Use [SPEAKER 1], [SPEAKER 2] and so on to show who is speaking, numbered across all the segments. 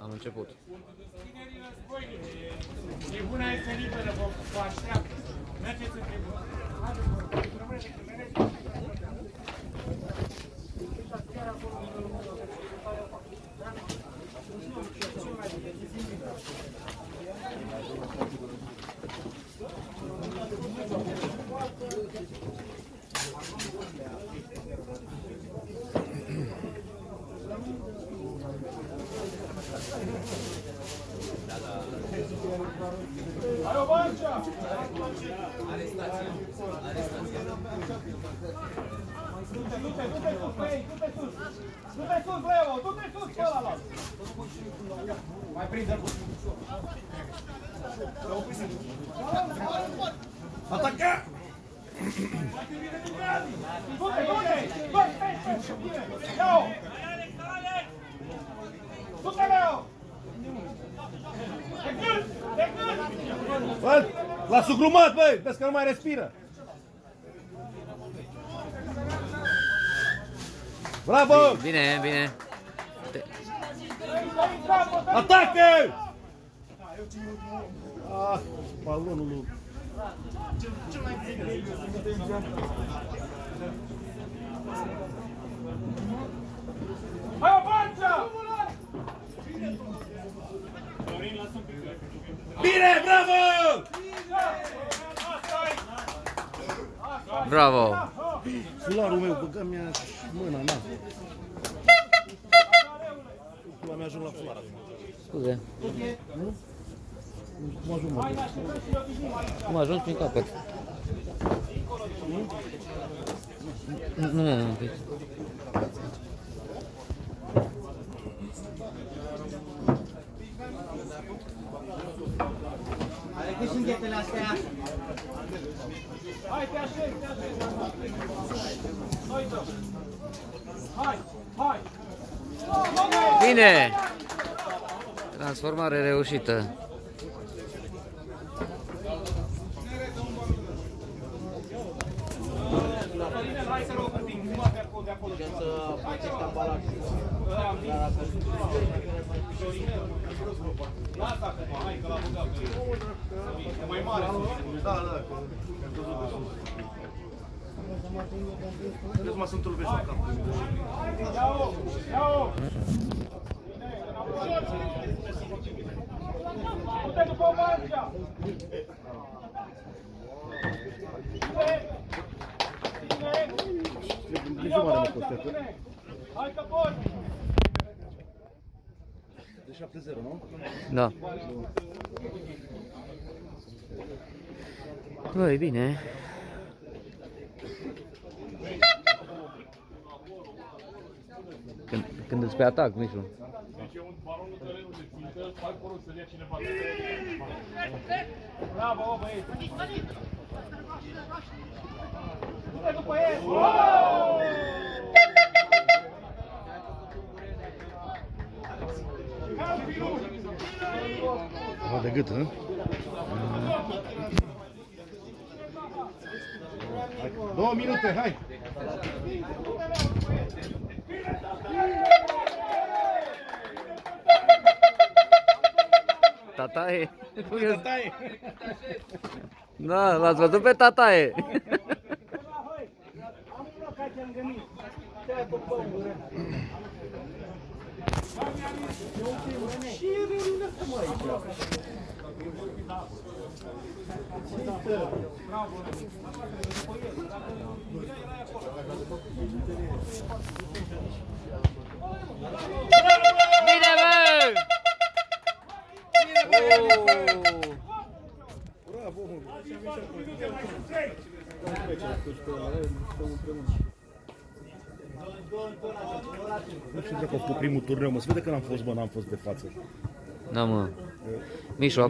[SPEAKER 1] Am început.
[SPEAKER 2] Tribuna este liberă, vă așteaptă. Mergeți în tribună. Hai o bancea! Arestație! Du-te sus, băi, du-te sus! Du-te sus, Leo, du-te sus pe ăla! Mai prinde-l!
[SPEAKER 3] Ataca!
[SPEAKER 2] Du-te, du-te! Du-te! Ia-o! Du-te, Leo!
[SPEAKER 3] Bă, l-a sugrumat, băi! Vezi că nu mai respiră! Bravo!
[SPEAKER 1] Bine, bine.
[SPEAKER 3] Atacă! Ah, balonul lui.
[SPEAKER 2] Hai o bancea!
[SPEAKER 3] Bine, bravo!
[SPEAKER 1] Bravo!
[SPEAKER 3] Fularul meu, băga mi-a mâna, na. Fula mi-a ajuns la fular acum.
[SPEAKER 1] Scuze.
[SPEAKER 3] Nu? Cum ajung, mă?
[SPEAKER 1] Cum a ajuns prin capăt? Nu, un pic.
[SPEAKER 4] Arăți înghetele astea.
[SPEAKER 2] Hai, te așezi, te așezi. Noi dăm. Hai, hai.
[SPEAKER 1] Bine! Transformare reușită.
[SPEAKER 2] Hai să rog un pic, nu mă de acolo.
[SPEAKER 4] Să faceți ambalaj.
[SPEAKER 2] Lasă acum, hai că l-a băgat pe el. E mai mare.
[SPEAKER 3] Da, da. Crezi mă sunt rubești la cap.
[SPEAKER 2] Ia-o, ia-o. Du-te după Marcea.
[SPEAKER 3] Nici nu mare mă costă.
[SPEAKER 2] Hai că poți.
[SPEAKER 3] De 7-0, nu?
[SPEAKER 1] Da. Băi, bine. Când îți pe atac, Mișu.
[SPEAKER 2] Deci e un balonul terenul de țintă, fac porul să-l ia cineva. Bravo, băieți! Du-te după el!
[SPEAKER 3] Aha, de gât, hă? 2 minute, hai!
[SPEAKER 1] Tataie.
[SPEAKER 3] Tataie!
[SPEAKER 1] Da, l-ați văzut pe Tataie. Bine, bă!
[SPEAKER 3] Bravo, mă! Nu știu dacă a făcut primul turneu, mă, se vede că n-am fost, bă, n-am fost de față.
[SPEAKER 1] Da, mă. Mișu,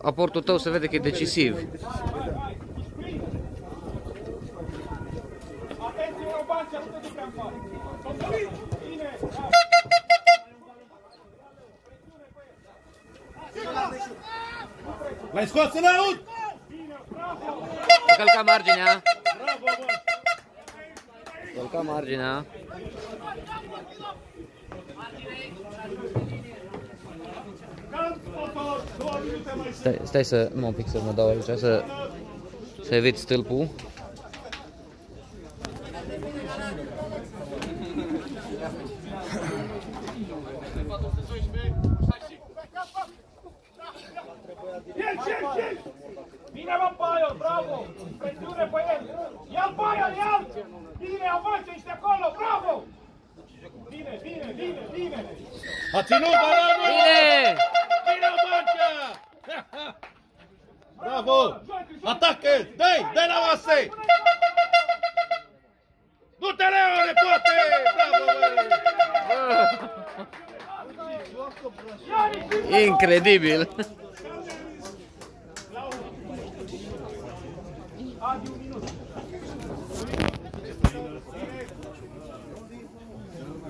[SPEAKER 1] aportul tău se vede că e decisiv.
[SPEAKER 2] Atenție, o bancea, du-te de campanie! Bine!
[SPEAKER 3] L-ai scos în aut!
[SPEAKER 1] A călcat marginea.
[SPEAKER 3] Bravo, bă!
[SPEAKER 1] Călca marginea. Stai să mă un pic să mă dau aici, să evit stâlpul.
[SPEAKER 2] Bine, mă, Paiol, bravo! Presiune pe el! Ia-l, Paiol, ia-l! Bine, avanță, ești acolo, bravo! Bine, bine, bine, bine!
[SPEAKER 3] A ținut balonul!
[SPEAKER 1] Bine!
[SPEAKER 3] Bine, Mancea! Bravo! Atacă! Dă-i la oase! Du-te, Leone, poate! Bravo, băi!
[SPEAKER 1] Incredibil!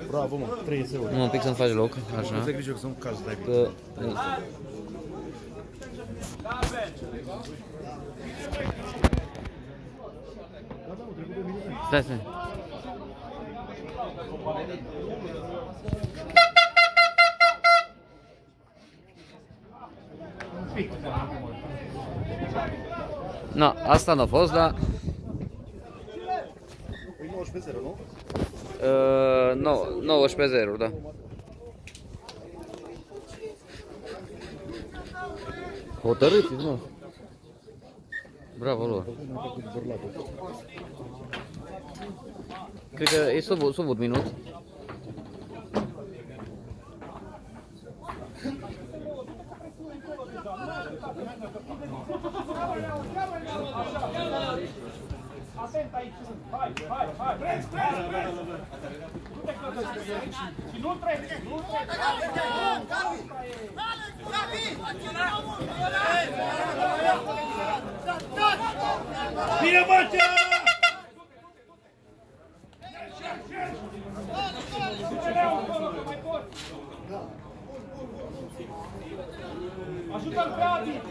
[SPEAKER 3] Bravo, mă, 3 euro.
[SPEAKER 1] Nu, un pic să-mi faci loc, așa.
[SPEAKER 3] Nu te grijă că să nu cazi de
[SPEAKER 1] Că... Stai. Na, asta n-a fost, dar...
[SPEAKER 3] 19-0, nu?
[SPEAKER 1] 19-0, da. Hotărâți, nu? Bravo lor. Cred că e sub un minut.
[SPEAKER 2] Atent aici! Hai! Prins! Du-te, Clădăț! Și nu treci!
[SPEAKER 3] Bine, Mancea!
[SPEAKER 2] Ajută-l pe Adi!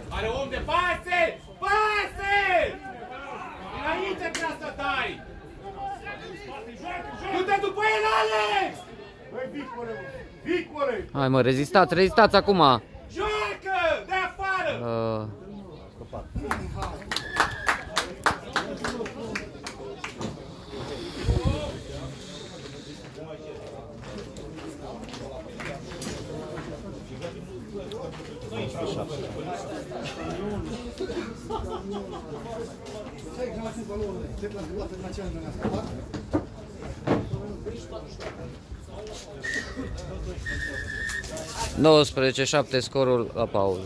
[SPEAKER 5] Are om de pase! Pase! Înainte trebuie să dai! Du-te după el, Alex!
[SPEAKER 2] Băi, Vicore!
[SPEAKER 1] Hai mă, rezistați acum!
[SPEAKER 5] Joacă! De afară!
[SPEAKER 1] ...19-7 scorul la pauză.